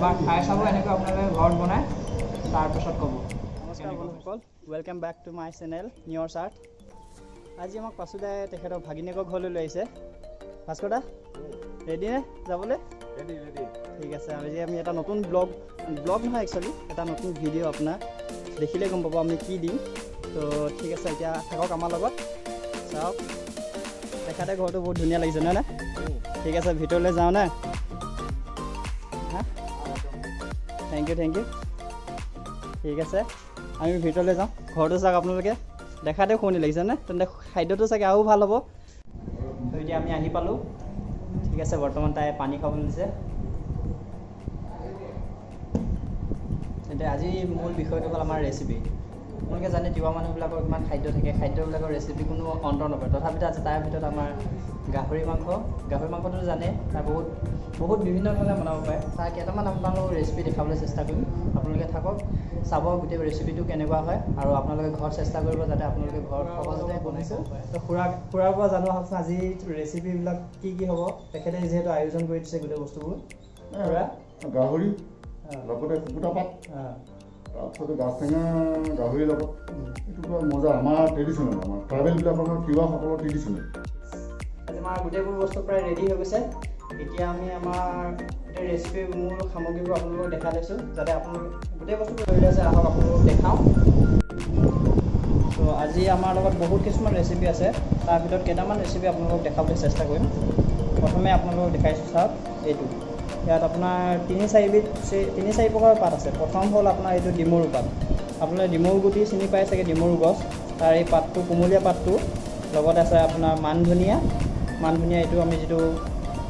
এবাৰ খাই চাব এনেকৈ আপোনালোকে ঘৰত বনাই তাৰপিছত ক'ব। নমস্কাৰ বন্ধুসকল, welcome back to my channel নিয়ৰ চাৰ্ট। আজি আমাক পাছুদাই তেখেতৰ ভাগিনীয়েকৰ ঘৰলৈ লৈ আহিছে। ভাস্কৰ দা ৰেডি নে যাবলৈ? ৰেডি। ঠিক আছে, আজি আমি এটা নতুন ব্লগ নহয় একচুৱেলি এটা নতুন ভিডিঅ' আপোনাক দেখিলে গম পাব আমি কি দিম। তো ঠিক আছে, এতিয়া থাকক আমাৰ লগত, চাওক। তেখেতে ঘৰটো বহুত ধুনীয়া লাগিছে নহয় নে? ঠিক আছে, ভিতৰলৈ যাওঁ নে? হা, থেংক ইউ। ঠিক আছে, আমি ভিতৰলৈ যাওঁ। ঘৰটো চাওক আপোনালোকে, দেখাতে শুৱনি লাগিছে নে? তেন্তে খাদ্যটো চাগে আৰু ভাল হ'ব। তো এতিয়া আমি আহি পালোঁ। ঠিক আছে, বৰ্তমান তাই পানী খাবলৈ দিছে। তেন্তে আজি মূল বিষয়টো হ'ল আমাৰ ৰেচিপি। আপোনালোকে জানে তিৱা মানুহবিলাকৰ কিমান খাদ্য থাকে, খাদ্যবিলাকৰ ৰেচিপি কোনো অন্ত নপৰে। তথাপিতো আজি তাৰ ভিতৰত আমাৰ গাহৰি মাংসটো জানে, তাৰ বহুত বিভিন্ন ধৰণে বনাব পাৰে। তাৰ কেইটামান আপোনালোকক ৰেচিপি দেখাবলৈ চেষ্টা কৰিম। আপোনালোকে থাকক, চাব গোটেই ৰেচিপিটো কেনেকুৱা হয়, আৰু আপোনালোকে ঘৰত চেষ্টা কৰিব যাতে আপোনালোকে ঘৰত সহজতে বনাইছে। তো খুৰাৰ পৰা জানো আহকচোন আজি ৰেচিপিবিলাক কি হ'ব। তেখেতে যিহেতু আয়োজন কৰি দিছে গোটেই বস্তুবোৰ। খুৰা, গাহৰি লগতে শুকুতা পাত, তাৰপিছতে গাজ টেঙা গাহৰিৰ লগত, এইটো পুৰা মজা। আমাৰ ট্ৰেডিশ্যনেল, আমাৰ ট্ৰাইবেলবিলাকৰ তিৱাসকলৰ ট্ৰেডিশ্যনেল। আজি আমাৰ গোটেইবোৰ বস্তু প্ৰায় ৰেডি হৈ গৈছে। এতিয়া আমি আমাৰ গোটেই ৰেচিপিৰ মূল সামগ্ৰীবোৰ আপোনালোকক দেখাই লৈছোঁ, যাতে আপোনালোকে গোটেই বস্তু লৈ লৈছে। আহক আপোনালোকক দেখাওঁ। তো আজি আমাৰ লগত বহুত কিছুমান ৰেচিপি আছে, তাৰ ভিতৰত কেইটামান ৰেচিপি আপোনালোকক দেখাবলৈ চেষ্টা কৰিম। প্ৰথমে আপোনালোকক দেখাইছোঁ, চাওক এইটো। ইয়াত আপোনাৰ তিনি চাৰি প্ৰকাৰৰ পাত আছে। প্ৰথম হ'ল আপোনাৰ এইটো ডিমৰু পাত। আপোনালোকে ডিমৰু গুটি চিনি পাই চাগে, ডিমৰু গছ, তাৰ এই পাতটো, কুমলীয়া পাতটো। লগতে আছে আপোনাৰ মান ধনিয়া, এইটো আমি যিটো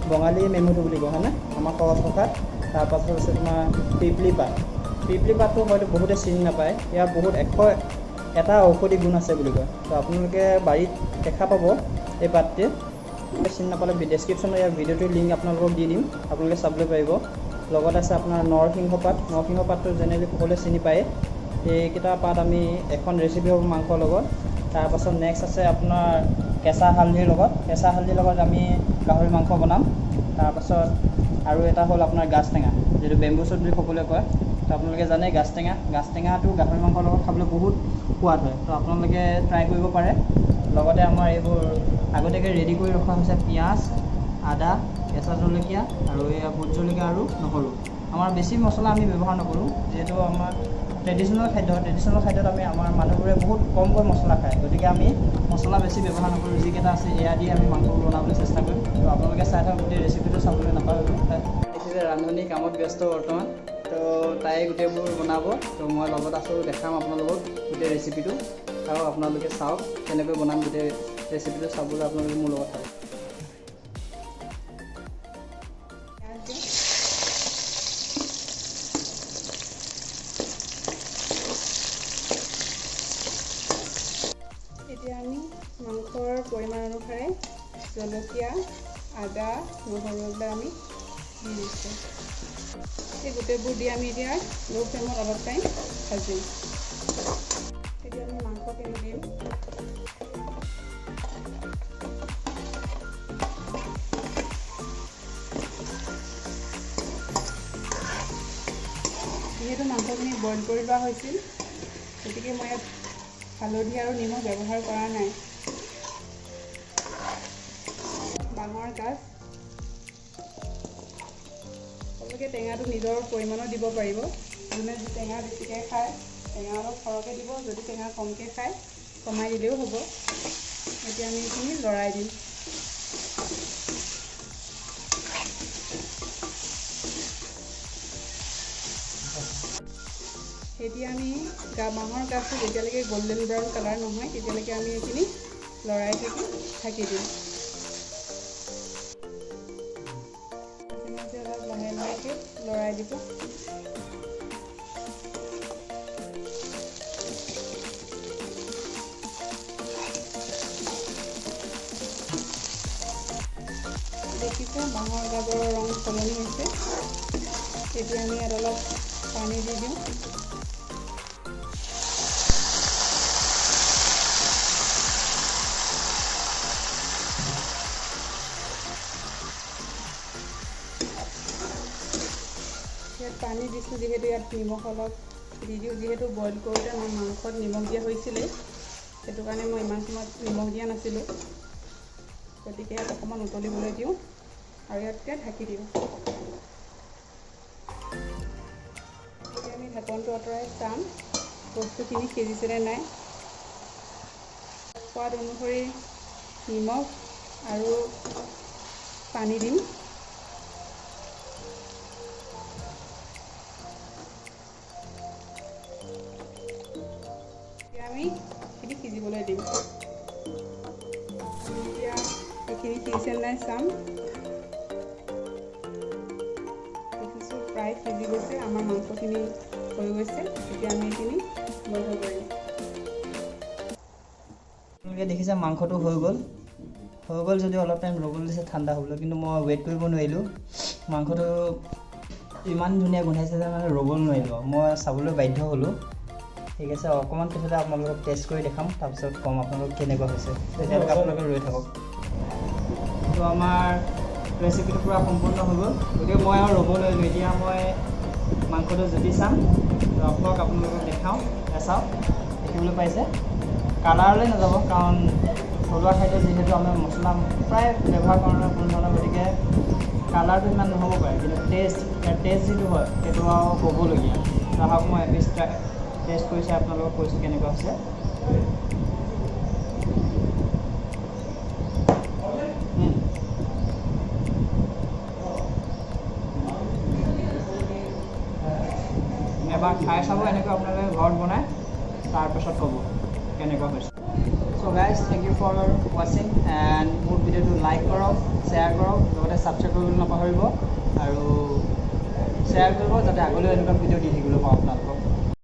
বঙালী মেমুটো বুলি কওঁ হয়নে আমাৰ সহজ ভাষাত। তাৰপাছত আছে তোমাৰ পিপলি পাতটো হয়তো বহুতে চিনি নাপায়। ইয়াৰ বহুত এটা ঔষধি গুণ আছে বুলি কয়। তো আপোনালোকে বাৰীত দেখা পাব এই পাতটো। চিনি নাপালে ডেছক্ৰিপশ্যনত ইয়াৰ ভিডিঅ'টোৰ লিংক আপোনালোকক দি দিম, আপোনালোকে চাবলৈ পাৰিব। লগত আছে আপোনাৰ নৰসিংহ পাতটো জেনেৰেলি সকলোৱে চিনি পায়। এইকেইটা পাত আমি এখন ৰেচিপি হ'ব মাংসৰ লগত। তাৰপাছত নেক্সট আছে আপোনাৰ কেঁচা হালধিৰ লগত আমি গাহৰি মাংস বনাম। তাৰপাছত আৰু এটা হ'ল আপোনাৰ গাজ টেঙা, যিটো বেম্বু শ্বুট বুলি সকলোৱে কয়। তো আপোনালোকে জানে গাজ টেঙাটো গাহৰি মাংসৰ লগত খাবলৈ বহুত সোৱাদ হয়। তো আপোনালোকে ট্ৰাই কৰিব পাৰে। লগতে আমাৰ এইবোৰ আগতীয়াকৈ ৰেডি কৰি ৰখা হৈছে পিঁয়াজ, আদা, কেঁচা জলকীয়া আৰু এয়া ভোট জলকীয়া আৰু নহৰু। আমাৰ বেছি মছলা আমি ব্যৱহাৰ নকৰোঁ, যিহেতু আমাৰ ট্ৰেডিশ্যনেল খাদ্যত আমাৰ মানুহবোৰে বহুত কমকৈ মছলা খায়। গতিকে আমি মছলা বেছি ব্যৱহাৰ নকৰোঁ। যিকেইটা আছে এয়া দি আমি মাংসবোৰ বনাবলৈ চেষ্টা কৰিম। তো আপোনালোকে চাই থাকক, গোটেই ৰেচিপিটো চাবলৈ নাপাহৰিব। দেখিছে ৰান্ধনি কামত ব্যস্ত বৰ্তমান। তো তাই গোটেইবোৰ বনাব, তো মই লগত আছোঁ, দেখাম আপোনালোকক গোটেই ৰেচিপিটো। আৰু আপোনালোকে চাওক কেনেকৈ বনাম, গোটেই ৰেচিপিটো চাবলৈ আপোনালোকে মোৰ লগত থাকক। এতিয়া আমি মাংসৰ পৰিমাণ অনুসাৰে জলকীয়া, আদা, নহৰু এইবিলাক আমি দি দিছোঁ। এই গোটেইবোৰ দি আমি এতিয়া ল' ফ্লেমত অলপ টাইম ভাজিম। এতিয়া আমি মাংসখিনি দিম। যিহেতু মাংসখিনি বইল কৰি লোৱা হৈছিল, গতিকে মই ইয়াত হালধি আৰু নিমখ ব্যৱহাৰ কৰা নাই। বাঁহৰ গাজ, আপোনালোকে টেঙাটো নিজৰ পৰিমাণত দিব পাৰিব। যোনে টেঙা বেছিকৈ খায়, টেঙা অলপ সৰহকৈ দিব। যদি টেঙা কমকৈ খায়, কমাই দিলেও হ'ব। এতিয়া আমি এইখিনি লৰাই দিম। এতিয়া আমি বাঁহৰ গাজটো যেতিয়ালৈকে গল্ডেন ব্ৰাউন কালাৰ নহয়, তেতিয়ালৈকে আমি এইখিনি লৰাই ঢাকি দিম। মাজে অলপ লাহেকৈ লৰাই দিব। দেখিছে বাঁহৰ গাজৰ ৰং সলনি হৈছে। এতিয়া আমি ইয়াত অলপ পানী দি দিওঁ। পানী দিছোঁ যিহেতু ইয়াত নিমখ অলপ দি দিওঁ, যিহেতু বইল কৰোঁতে আমাৰ মাংসত নিমখ দিয়া হৈছিলে, সেইটো কাৰণে মই ইমান সময়ত নিমখ দিয়া নাছিলোঁ। গতিকে ইয়াত অকণমান উতলিবলৈ দিওঁ আৰু ইয়াতকৈ ঢাকি দিওঁ। এতিয়া আমি ঢাকনটো আঁতৰাই চাম বস্তুখিনি সিজিছেনে নাই। সোৱাদ অনুসৰি নিমখ আৰু পানী দিম। এতিয়া আমি এইখিনি সিজিবলৈ দিম। এতিয়া এইখিনি সিজিছে নাই চাম। দেখিছোঁ প্ৰায় সিজি গৈছে, আমাৰ মাংসখিনি হৈ গৈছে। এতিয়া আমি এইখিনি বন্ধ কৰিম। আপোনালোকে দেখিছে মাংসটো হৈ গ'ল যদিও অলপ টাইম ৰ'বলৈ দিছে ঠাণ্ডা হ'বলৈ, কিন্তু মই ৱেইট কৰিব নোৱাৰিলোঁ। মাংসটো ইমান ধুনীয়া গোন্ধাইছে যে মানে ৰ'বলৈ নোৱাৰিলোঁ, মই চাবলৈ বাধ্য হ'লোঁ। ঠিক আছে, অকণমান পিছতে আপোনালোকক টেষ্ট কৰি দেখাম, তাৰপিছত ক'ম আপোনালোক কেনেকুৱা হৈছে। তেতিয়ালৈকে আপোনালোকে ৰৈ থাকক। তো আমাৰ ৰেচিপিটো পূৰা সম্পূৰ্ণ হৈ গ'ল, গতিকে মই আৰু ৰ'ব নোৱাৰিলোঁ। এতিয়া মই মাংসটো জুতি চাম, আপোনালোকক দেখাওঁ। চাওক, দেখিবলৈ পাইছে কালাৰলৈ নাযাব, কাৰণ থলুৱা খাদ্য যিহেতু আমি মছলা প্ৰায় ব্যৱহাৰ কৰা নাই কোনো ধৰণৰ, গতিকে কালাৰটো ইমান নহ'ব পাৰে, কিন্তু টেষ্ট যিটো হয় সেইটো আৰু ক'বলগীয়া। আহক মই এপিচ টেষ্ট কৰিছে, আপোনালোকক কৈছোঁ কেনেকুৱা হৈছে। এবাৰ খাই চাব এনেকৈ আপোনালোকে ঘৰত বনাই, তাৰপিছত ক'ব কেনেকুৱা হৈছে। চ' গাইজ, থেংক ইউ ফৰ ৱাচিং এণ্ড মোৰ ভিডিঅ'টো লাইক কৰক, শ্বেয়াৰ কৰক, লগতে ছাবস্ক্ৰাইব কৰিবলৈ নাপাহৰিব আৰু শ্বেয়াৰ কৰিব, যাতে আগলৈও এনেকুৱা ভিডিঅ' দি থাকিবলৈ পাওঁ আপোনালোকক।